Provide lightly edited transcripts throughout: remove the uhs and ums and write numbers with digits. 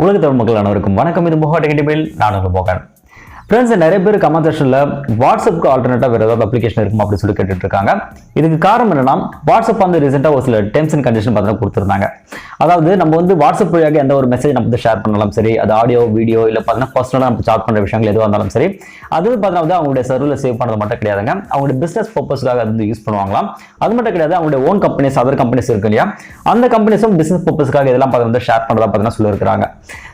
உலக தமிழ் மக்கள் அனைவருக்கும் வணக்கம். இது mohatechintamil. நான் உங்கள் மோகன். ஃப்ரெண்ட்ஸ், நிறைய பேர் கமெண்ட் செக்ஷன்ல வாட்ஸ்அப்க்கு ஆல்டர்னேட்டா வேற ஏதாவது அப்ளிகேஷன் இருக்கும் அப்படின்னு சொல்லி கேட்டுட்டு இருக்காங்க. இதுக்கு காரணம் என்னன்னா, வாட்ஸ்அப் வந்து ரீசெண்டா ஒரு சில டெர்ம்ஸ் அண்ட் கண்டிஷன் பார்த்தா கொடுத்துருந்தாங்க. அதாவது நம்ம வந்து வாட்ஸ்அப் வழியாக எந்த ஒரு மெசேஜ் நம்ம வந்து ஷேர் பண்ணலாம், சரி அது ஆடியோ வீடியோ இல்லை பார்த்தீங்கன்னா பர்சனலாக நம்ம சாட் பண்ணுற விஷயங்கள் எதுவாக இருந்தாலும் சரி, அது பார்த்தீங்கன்னா அவங்களுடைய சர்வரில் சேவ் பண்ணது மட்டும் கிடையாதுங்க, அவங்களுடைய பிசினஸ் பர்பஸ்க்காக அது வந்து யூஸ் பண்ணுவாங்களாம். அது மட்டும் கிடையாது, அவங்களுடைய ஓன் கம்பெனிஸ், அதர் கம்பெனிஸ் இருக்கு இல்லையா, அந்த கம்பெனிஸும் பிசினஸ் பர்பஸ்க்காக இதெல்லாம் பார்த்தீங்கன்னா ஷேர் பண்ணுறதா பார்த்தீங்கன்னா சொல்லியிருக்காங்க.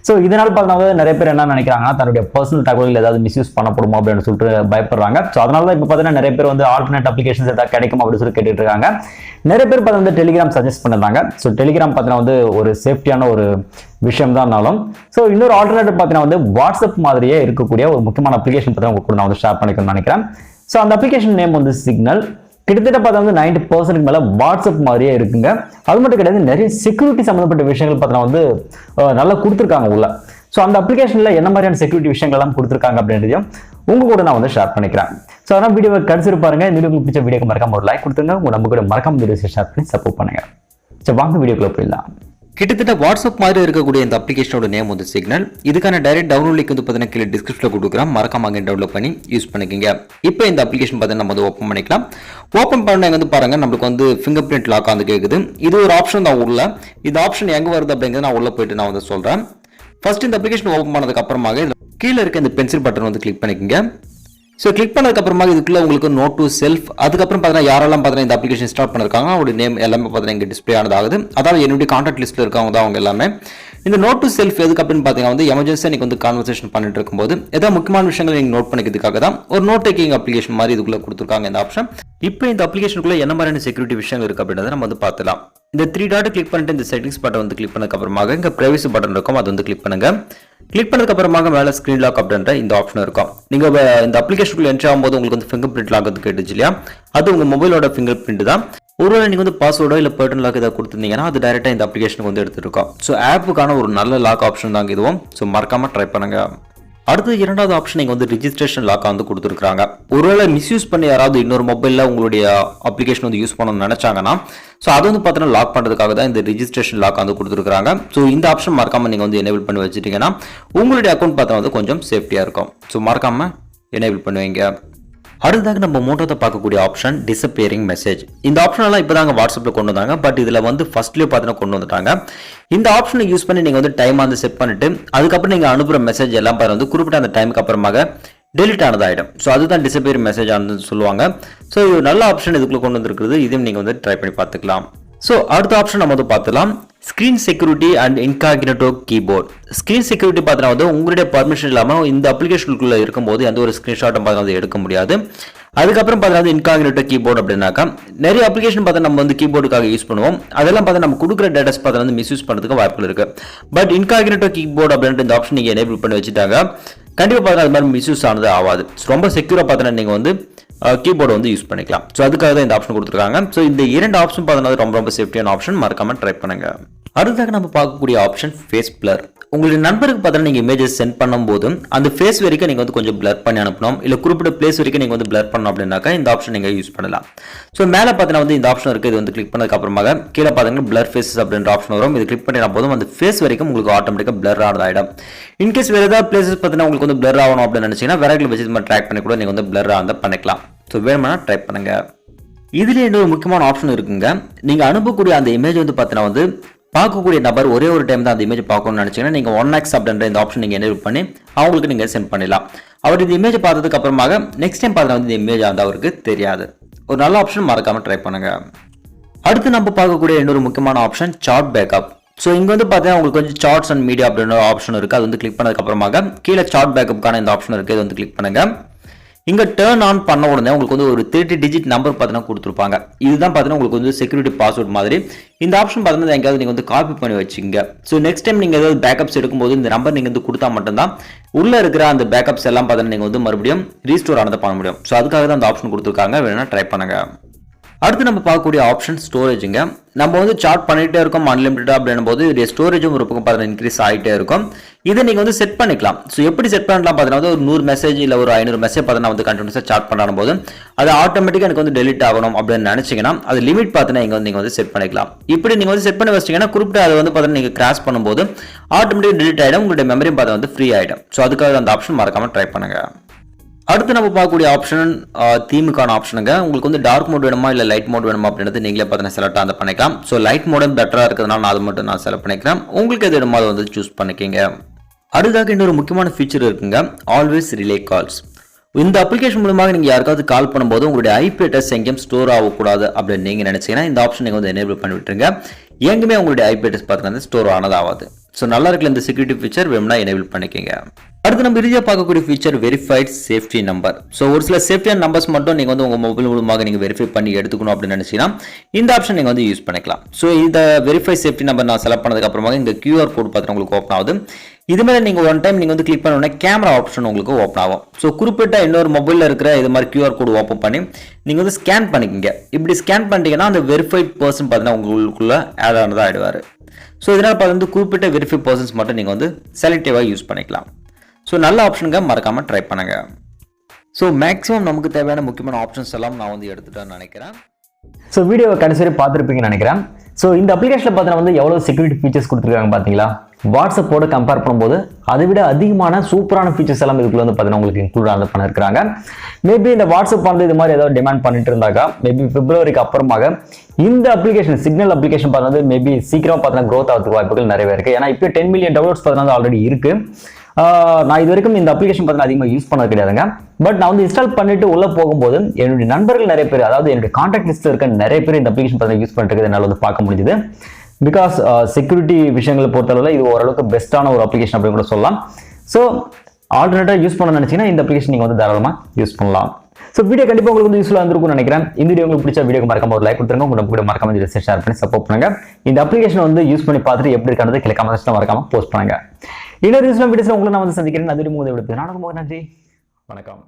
ஸோ இதனால் பார்த்தீங்கன்னா நிறைய பேர் என்ன நினைக்கிறாங்கன்னா, தன்னுடைய பர்சனல் தகவல்கள் ஏதாவது மிஸ்யூஸ் பண்ணப்படுமோ அப்படின்னு சொல்லிட்டு பயப்படுறாங்க. ஸோ அதனால தான் இப்போ பார்த்தீங்கன்னா நிறைய பேர் வந்து ஆல்டர்னேட் அப்ளிகேஷன்ஸ் ஏதாவது கிடைக்கும் அப்படின்னு சொல்லி கேட்டுட்டு இருக்காங்க. நிறைய பேர் பார்த்தீங்கன்னா டெலிகிராம் சஜஸ்ட் பண்ணிருந்தாங்க. ஸோ டெலிகிராம் பார்த்தீங்கன்னா வந்து ஒரு சேஃப்டியான ஒரு விஷயம் தான்னாலும், ஸோ இன்னொரு ஆல்டர்னேட்டிவ் பார்த்தீங்கன்னா வந்து வாட்ஸ்அப் மாதிரியே இருக்கக்கூடிய ஒரு முக்கியமான அப்ளிகேஷன் பார்த்தீங்கன்னா உங்க கூட நான் வந்து ஷேர் பண்ணிக்கணும்னு நினைக்கிறேன். ஸோ அந்த அப்ளிகேஷன் நேம் வந்து சிக்னல். கிட்டத்தட்ட பார்த்தா வந்து 90% மேல வாட்ஸ்அப் மாதிரியே இருக்குங்க. அது மட்டும் கிடையாது, நிறைய செக்யூரிட்டி சம்பந்தப்பட்ட விஷயங்கள் பார்த்தீங்கன்னா வந்து நல்லா கொடுத்துருக்காங்க உள்ள. ஸோ அந்த அப்ளிகேஷன்ல என்ன மாதிரியான செக்யூரிட்டி விஷயங்கள் எல்லாம் கொடுத்துருக்காங்க அப்படின்றதையும் உங்க கூட நான் வந்து ஷேர் பண்ணிக்கிறேன். ஸோ அதனால் வீடியோவை கடைசி பாருங்க. இந்த வீடியோ பிடிச்ச வீடியோக்கு மறக்காம ஒரு லைக் கொடுத்துருங்க. உங்க நம்ம கூட மறக்காம வீடியோ ஷேர் பண்ணி சப்போர்ட் பண்ணுங்க. ஸோ வாங்க வீடியோக்குள்ள போயிடலாம். கிட்டத்தட்ட வாட்ஸ்அப் மாதிரி இருக்கக்கூடிய இந்த அப்ளிகேஷனோட நேம் வந்து சிக்னல். இதுக்கான டைரக்ட் டவுன்லோட் லிங்க் வந்து பார்த்தீங்கன்னா கீழே டிஸ்கிரிப்ஷனில் கொடுக்குறேன். மறக்காம அங்கே டவுன்லோட் பண்ணி யூஸ் பண்ணிக்கோங்க. இப்போ இந்த அப்ளிகேஷன் பார்த்தீங்கன்னா நம்ம வந்து ஓப்பன் பண்ணிக்கலாம். ஓப்பன் பண்ண வந்து பாருங்க, நம்மளுக்கு வந்து ஃபிங்கர் பிரிண்ட் லாக் வந்து கேட்குது. இது ஒரு ஆப்ஷன் தான் உள்ள. இந்த ஆப்ஷன் எங்கே வருது அப்படிங்கிறது நான் உள்ள போயிட்டு நான் வந்து சொல்றேன். ஃபர்ஸ்ட் இந்த அப்ளிகேஷன் ஓப்பன் பண்ணதுக்கு அப்புறமாக கீழே இருக்க இந்த பென்சில் பட்டன் வந்து கிளிக் பண்ணிக்கோங்க. ஸோ கிளிக் பண்ணதுக்கு அப்புறமா இதுக்குள்ள உங்களுக்கு நோட் டு செல்ஃப், அதுக்கப்புறம் பார்த்தீங்கன்னா யாரெல்லாம் பார்த்தீங்கன்னா இந்த அப்ளிகேஷன் ஸ்டார்ட் பண்ணிருக்காங்க அவருடைய நேம் எல்லாமே பார்த்தீங்கன்னா இங்கே டிஸ்பிளே ஆனதாகுது. அதாவது என்னுடைய கான்டாக்ட் லிஸ்ட்டில் இருக்கவங்க தான் அவங்க எல்லாமே. இந்த நோட் டு செல்ஃப் எதுக்கு அப்படின்னு பார்த்தீங்கன்னா வந்து எமர்ஜென்சியாக நீங்கள் வந்து கான்வர்சேஷன் பண்ணிட்டு இருக்கும்போது ஏதாவது முக்கியமான விஷயங்கள் நீங்கள் நோட் பண்ணிக்கிறதுக்காக தான் ஒரு நோட் டேக்கிங் அப்ளிகேஷன் மாதிரி இதுக்குள்ள கொடுத்துருக்காங்க இந்த ஆப்ஷன். இப்போ இந்த அப்ளிகேஷனுக்குள்ள என்ன மாதிரியான செக்யூரிட்டி விஷயங்கள் இருக்கு அப்படின்றத நம்ம வந்து பார்த்துலாம். இந்த 3 டாட் கிளிக் பண்ணிட்டு இந்த செட்டிங்ஸ் பட்டன் வந்து கிளிக் பண்ணதுக்கு அப்புறமாக இங்கே பிரைவசி பட்டன் இருக்கும், அது வந்து கிளிக் பண்ணுங்க. கிளிக் பண்ணதுக்கு அப்புறமாக மேலே ஸ்கிரீன் லாக் அப்படின்ற இந்த ஆப்ஷன் இருக்கும். நீங்க இந்த அப்ளிகேஷனுக்குள்ள என்ட்ரி ஆகும்போது உங்களுக்கு வந்து ஃபிங்கர் பிரிண்ட் லாக் வந்து கேட்டுச்சு இல்லையா, அது உங்க மொபைலோட ஃபிங்கர் பிரிண்ட் தான். ஒருவேளை நீங்க வந்து பாஸ்வேர்டோ இல்லை பர்டன் லாக் ஏதாவது கொடுத்துருந்தீங்கன்னா அது டைரக்டா இந்த அப்ளிகேஷனுக்கு வந்து எடுத்துருக்கோம். ஸோ ஆப்புக்கான ஒரு நல்ல லாக் ஆப்ஷன் தாங்க இதுவும். ஸோ மறக்காம ட்ரை பண்ணுங்க. அடுத்து இரண்டாவது ஆப்ஷன் நீங்க வந்து ரிஜிஸ்ட்ரேஷன் லாக் வந்து கொடுத்துருக்காங்க. ஒருவேளை மிஸ்யூஸ் பண்ணி யாராவது இன்னொரு மொபைல்ல உங்களுடைய அப்ளிகேஷன் வந்து யூஸ் பண்ணணும்னு நினைச்சாங்கன்னா ஸோ அது வந்து பார்த்தீங்கன்னா லாக் பண்ணுறதுக்காக தான் இந்த ரிஜிஸ்ட்ரேஷன் லாக் வந்து கொடுத்துருக்காங்க. ஸோ இந்த ஆப்ஷன் மறக்காம நீங்க வந்து எனேபிள் பண்ணி வச்சுட்டீங்கன்னா உங்களுடைய அக்கௌண்ட் பார்த்தா வந்து கொஞ்சம் சேஃப்டியா இருக்கும். ஸோ மறக்காம எனேபிள் பண்ணுவீங்க. அடுத்ததாக நம்ம மூன்றாவது பார்க்கக்கூடிய ஆப்ஷன் டிசப்பியரிங் மெசேஜ். இந்த ஆப்ஷன் எல்லாம் இப்போதாங்க வாட்ஸ்அப்ல கொண்டு வந்தாங்க, பட் இதுல வந்து ஃபர்ஸ்ட்லேயே பார்த்தீங்கன்னா கொண்டு வந்துட்டாங்க. இந்த ஆப்ஷனை யூஸ் பண்ணி நீங்க வந்து டைம் வந்து செட் பண்ணிட்டு அதுக்கப்புறம் நீங்க அனுப்புற மெசேஜ் எல்லாம் பாரு வந்து குறிப்பிட்ட அந்த டைமுக்கு அப்புறமாக டெலிட் ஆனதாயிடும். ஸோ அதுதான் டிசப்பியரிங் மெசேஜ் ஆனதுன்னு சொல்லுவாங்க. ஸோ இது நல்ல ஆப்ஷன் இதுக்குள்ள கொண்டு வந்துருக்குது. இதையும் நீங்க வந்து ட்ரை பண்ணி பார்த்துக்கலாம். ஸோ அடுத்த ஆப்ஷன் நம்ம வந்து பார்த்துலாம். Screen security and incognito keyboard. Screen security பார்த்தீங்கன்னா வந்து உங்களுடைய பர்மிஷன் இல்லாமல் இந்த அப்ளிகேஷனுக்குள்ள இருக்கும்போது எந்த ஒரு ஸ்கிரீன்ஷாட்டும் பார்த்து எடுக்க முடியாது. அதுக்கப்புறம் பார்த்தீங்கன்னா இன்காக்னிட்டோ கீபோர்ட் அப்படின்னாக்கா நிறைய அப்ளிகேஷன் பார்த்தா நம்ம வந்து கீபோர்டுக்காக யூஸ் பண்ணுவோம். அதெல்லாம் பார்த்தா நம்ம கொடுக்குற டேட்டாஸ் பார்த்தா வந்து மிஸ்யூஸ் பண்ணுறதுக்கு வாய்ப்புகள் இருக்கு. பட் இன்காக்னிட்டோ கீபோர்ட் அப்படின்ற இந்த ஆப்ஷன் நீங்கள் எனேபிள் பண்ணி வச்சுட்டாங்க கண்டிப்பாக பார்த்தா அது மாதிரி மிஸ்யூஸ் ஆனது ஆகாது. ரொம்ப செக்யூராக பார்த்தீங்கன்னா நீங்கள் வந்து கீபோர்டு வந்து யூஸ் பண்ணிக்கலாம். ஸோ அதுக்காக தான் இந்த ஆப்ஷன் கொடுத்துருக்காங்க. ஸோ இந்த 2 ஆப்ஷன் பார்த்தீங்கன்னா ரொம்ப சேஃப்டியான ஆப்ஷன், மறக்காம ட்ரை பண்ணுங்க. அடுத்ததாக நம்ம பார்க்கக்கூடிய ஆப்ஷன் ஃபேஸ் பிளர். உங்களுடைய நண்பருக்கு பார்த்தீங்கன்னா நீங்கள் இமேஜஸ் சென்ட் பண்ணும்போது அந்த ஃபேஸ் வரைக்கும் நீங்கள் வந்து கொஞ்சம் பிளர் பண்ணி அனுப்பணும், இல்லை குறிப்பிட்ட பிளேஸ் வரைக்கும் நீங்கள் வந்து பிளர் பண்ணணும் அப்படின்னாக்கா இந்த ஆப்ஷன் நீங்கள் யூஸ் பண்ணலாம். ஸோ மேலே பார்த்தீங்கன்னா வந்து இந்த ஆப்ஷன் இருக்குது. இது வந்து கிளிக் பண்ணதுக்கு அப்புறமாக கீழே பார்த்தீங்கன்னா பிளர் ஃபேஸஸ் அப்படின்ற ஆப்ஷன் வரும். இது கிளிக் பண்ணினா போதும் அந்த ஃபேஸ் வரைக்கும் உங்களுக்கு ஆட்டோமேட்டிக்காக பிளர் ஆனதாயிடும். இன்கேஸ் வேறு ஏதாவது பிளேசஸ் பார்த்தீங்கன்னா உங்களுக்கு வந்து பிளர் ஆகணும் அப்படின்னு நினச்சிங்கன்னா வேற வச்சு இது ட்ராக் பண்ணி கூட நீங்கள் வந்து பிளர் ஆக பண்ணிக்கலாம். ஸோ வேணும்னா ட்ரை பண்ணுங்க. இதுல இன்னொரு முக்கியமான ஆப்ஷன் இருக்குங்க. நீங்க அனுப்பக்கூடிய அந்த இமேஜ் வந்து பார்த்தீங்கன்னா வந்து பார்க்கக்கூடிய நபர் ஒரே ஒரு டைம் தான் அந்த இமேஜ் பார்க்கணும்னு நினைச்சீங்கன்னா நீங்க 1x அப்படின்ற இந்த ஆப்ஷன் நீங்க எனேபிள் பண்ணி அவங்களுக்கு நீங்க சென்ட் பண்ணலாம். அவர் இந்த இமேஜ் பார்த்ததுக்கு அப்புறமாக நெக்ஸ்ட் டைம் பார்த்தா வந்து இந்த இமேஜ் வந்து அவருக்கு தெரியாது. ஒரு நல்ல ஆப்ஷன், மறக்காம ட்ரை பண்ணுங்க. அடுத்து நம்ம பார்க்கக்கூடிய இன்னொரு முக்கியமான ஆப்ஷன் சார்ட் பேக்கப். ஸோ இங்க வந்து பார்த்தீங்கன்னா உங்களுக்கு கொஞ்சம் சார்ட்ஸ் அண்ட் மீடியா அப்படின்ற ஆப்ஷன் இருக்கு. அது வந்து கிளிக் பண்ணதுக்கு அப்புறமாக கீழே சார்ட் பேக்கப்புக்கான இந்த ஆப்ஷன் இருக்கு. இது வந்து கிளிக் பண்ணுங்க. இங்க டர்ன் ஆன் பண்ண உடனே உங்களுக்கு வந்து ஒரு 30 டிஜிட் நம்பர் பார்த்தீங்கன்னா கொடுத்துருப்பாங்க. இதுதான் பார்த்தீங்கன்னா உங்களுக்கு வந்து செக்யூரிட்டி பாஸ்வேர்ட் மாதிரி. இந்த ஆப்ஷன் பார்த்தீங்கன்னா எங்கேயாவது நீங்கள் வந்து காப்பி பண்ணி வச்சுங்க. ஸோ நெக்ஸ்ட் டைம் நீங்கள் ஏதாவது பேக்கப்ஸ் எடுக்கும்போது இந்த நம்பர் நீங்கள் வந்து கொடுத்தா மட்டும்தான் உள்ள இருக்கிற அந்த பேக்கப்ஸ் எல்லாம் பார்த்தீங்கன்னா நீங்கள் வந்து மறுபடியும் ரீஸ்டோர் ஆனதை பண்ண முடியும். ஸோ அதுக்காக தான் அந்த ஆப்ஷன் கொடுத்துருக்காங்க. வேணும்னா ட்ரை பண்ணுங்க. அடுத்து நம்ம பார்க்கக்கூடிய ஆப்ஷன் ஸ்டோரேஜுங்க. நம்ம வந்து சார்ட் பண்ணிகிட்டே இருக்கோம் அன்லிமிட்டடாக அப்படின்னும் போது இதோடைய ஸ்டோரேஜும் ஒரு பக்கம் பார்த்தீங்கன்னா இன்க்ரீஸ் ஆகிட்டே இருக்கும். இதை நீங்கள் வந்து செட் பண்ணிக்கலாம். ஸோ எப்படி செட் பண்ணலாம் பார்த்தீங்கன்னா ஒரு 100 மெசேஜ் இல்லை ஒரு 500 மெசேஜ் பார்த்தீங்கன்னா வந்து கண்டினியூஸாக சார்ட் பண்ணும் போது அது ஆட்டோமேட்டிக்காக எனக்கு வந்து டெலிட் ஆகணும் அப்படின்னு நினச்சிங்கன்னா அது லிமிட் பார்த்தீங்கன்னா நீங்கள் வந்து செட் பண்ணிக்கலாம். இப்படி நீங்கள் வந்து செட் பண்ணி வச்சிங்கன்னா குறிப்பிட்ட அதை வந்து பார்த்தீங்கன்னா நீங்கள் கிராஸ் பண்ணும்போது ஆட்டோமேட்டிக்காக டெலிட் ஆகிடும், உங்களுடைய மெமரி பார்த்தா வந்து ஃப்ரீ ஆகிடும். ஸோ அதுக்காக அந்த ஆப்ஷன் மறக்காமல் ட்ரை பண்ணுங்கள். அடுத்து நம்ம பார்க்கக்கூடிய ஆப்ஷன் தீமுக்கான ஆப்ஷனுங்க. உங்களுக்கு வந்து டார்க் மோட் வேணுமா இல்லை லைட் மோட் வேணுமா அப்படின்றது நீங்களே பார்த்தீங்கன்னா செலக்ட் அந்த பண்ணிக்கலாம். ஸோ லைட் மோடும் பெட்டராக இருக்கிறதுனால நான் அது மட்டும் நான் செலக்ட் பண்ணிக்கிறேன். உங்களுக்கு எது வேணுமோ அதை வந்து சூஸ் பண்ணிக்கிங்க. அடுத்ததாக இன்னொரு முக்கியமான ஃபீச்சர் இருக்குங்க, ஆல்வேஸ் ரிலே கால்ஸ். இந்த அப்ளிகேஷன் மூலமாக நீங்கள் யாருக்காவது கால் பண்ணும்போது உங்களுடைய ஐபி அட்ரஸ் எங்கேயும் ஸ்டோர் ஆகக்கூடாது அப்படின்னு நீங்கள் நினைச்சீங்கன்னா இந்த ஆப்ஷன் நீங்கள் வந்து எனேபிள் பண்ணி விட்டுருங்க. எங்கேயுமே உங்களுடைய ஐபி அட்ரஸ் பார்த்தீங்கன்னா ஸ்டோர் ஆனதாகாது. ஸோ நல்லா இருக்குல்ல இந்த செக்யூரிட்டி ஃபீச்சர், வேணும்னா எனேபிள் பண்ணிக்கோங்க. அடுத்து நம்ம இறுதியாக பார்க்கக்கூடிய feature verified safety number. So ஒரு சில சேஃப்டியான நம்பர்ஸ் மட்டும் நீங்கள் வந்து உங்கள் மொபைல் மூலமாக நீங்கள் வெரிஃபை பண்ணி எடுத்துக்கணும் அப்படின்னு நினச்சிங்கன்னா இந்த ஆப்ஷன் நீங்கள் வந்து யூஸ் பண்ணிக்கலாம். ஸோ இந்த வெரிஃபை சேஃப்டி நம்பர் நான் செலக்ட் பண்ணதுக்கு அப்புறமா இந்த QR கோட் பார்த்து உங்களுக்கு ஓப்பன் ஆகுது. இது மாதிரி நீங்கள் ஒன் டைம் நீங்கள் வந்து கிளிக் பண்ண கேமரா ஆப்ஷன் உங்களுக்கு ஓப்பன் ஆகும். ஸோ குறிப்பிட்ட இன்னொரு மொபைலில் இருக்கிற இது மாதிரி QR கோட் ஓப்பன் பண்ணி நீங்கள் வந்து ஸ்கேன் பண்ணிக்கிங்க. இப்படி ஸ்கேன் பண்ணிட்டீங்கன்னா அந்த வெரிஃபைட் பர்சன் பார்த்தீங்கன்னா உங்களுக்குள்ள ஆட் ஆனதாக ஆகிடுவார். ஸோ இதனால் பார்த்து வந்து குறிப்பிட்ட வெரிஃபை பர்சன்ஸ் மட்டும் நீங்கள் வந்து செலக்டிவாக யூஸ் பண்ணிக்கலாம். ஸோ நல்ல ஆப்ஷனுங்க, மறக்காமல் ட்ரை பண்ணுங்க. ஸோ மேக்ஸிமம் நமக்கு தேவையான முக்கியமான ஆப்ஷன்ஸ் எல்லாம் நான் வந்து எடுத்துட்டேன்னு நினைக்கிறேன். ஸோ வீடியோவை கடைசி வரை பார்த்துருப்பீங்கன்னு நினைக்கிறேன். ஸோ இந்த அப்ளிகேஷனில் பார்த்தீங்கன்னா வந்து எவ்வளோ செக்யூரிட்டி ஃபீச்சர்ஸ் கொடுத்துருக்காங்க பார்த்தீங்களா? வாட்ஸ்அப்போட கம்பேர் பண்ணும்போது அதை விட அதிகமான சூப்பரான ஃபீச்சர்ஸ் எல்லாம் இதுக்குள்ள வந்து பார்த்தீங்கன்னா உங்களுக்கு இன்க்ளூட் ஆனது பண்ணிருக்காங்க. மேபி இந்த வாட்ஸ்அப் வந்து இது மாதிரி ஏதாவது டிமாண்ட் பண்ணிட்டு இருந்தாக்கா மேபி பிப்ரவரிக்கு அப்புறமாக இந்த அப்ளிகேஷன் சிக்னல் அப்ளிகேஷன் பார்த்தது மேபி சீக்கிரமாக பார்த்தீங்கன்னா க்ரோத் ஆகிறதுக்கு வாய்ப்புகள் நிறையவே இருக்குது. ஏன்னா இப்போ 10 மில்லியன் டவுன்லோட்ஸ் பார்த்தீங்கன்னா ஆல்ரெடி இருக்கு. நான் இது வரைக்கும் இந்த அப்ளிகேஷன் பார்த்தீங்கன்னா அதிகமாக யூஸ் பண்ணது கிடையாதுங்க. பட் நான் வந்து இன்ஸ்டால் பண்ணிட்டு உள்ள போகும்போது என்னுடைய நண்பர்கள் நிறைய பேர், அதாவது என்னுடைய கான்டாக்ட் லிஸ்ட்ல இருக்க நிறைய பேர் இந்த அப்ளிகேஷன் பார்த்தீங்கன்னா யூஸ் பண்ணிட்டு என்னால் வந்து பார்க்க முடியுது. பிகாஸ் செக்யூரிட்டி விஷயங்களை பொறுத்தளவில் இது ஓரளவுக்கு பெஸ்ட்டான ஒரு அப்ளிகேஷன் அப்படின்னு கூட சொல்லலாம். ஸோ ஆல்டர்னேட்டாக யூஸ் பண்ண நினைச்சீங்கன்னா இந்த அப்ளிகேஷன் நீங்கள் வந்து தாராளமாக யூஸ் பண்ணலாம். ஸோ வீடியோ கண்டிப்பாக உங்களுக்கு வந்து யூஸ்ஃபுல்லாக இருந்திருக்கும்னு நினைக்கிறேன். இந்த வீடியோ உங்களுக்கு பிடிச்ச வீடியோ மறக்காம ஒரு லைக் கொடுத்துருங்க. உங்களுக்கு கூட மறக்காம ஷேர் பண்ணி சப்போர்ட் பண்ணுங்க. இந்த அப்ளிகேஷன் வந்து யூஸ் பண்ணி பார்த்துட்டு எப்படி இருக்கிறது கீழே கமெண்ட்ஸ்ல மறக்காம போஸ்ட் பண்ணுங்க. இன்னொரு வீடியோஸ்ல உங்களை நான் வந்து சந்திக்கிறேன். அது நன்றி, வணக்கம்.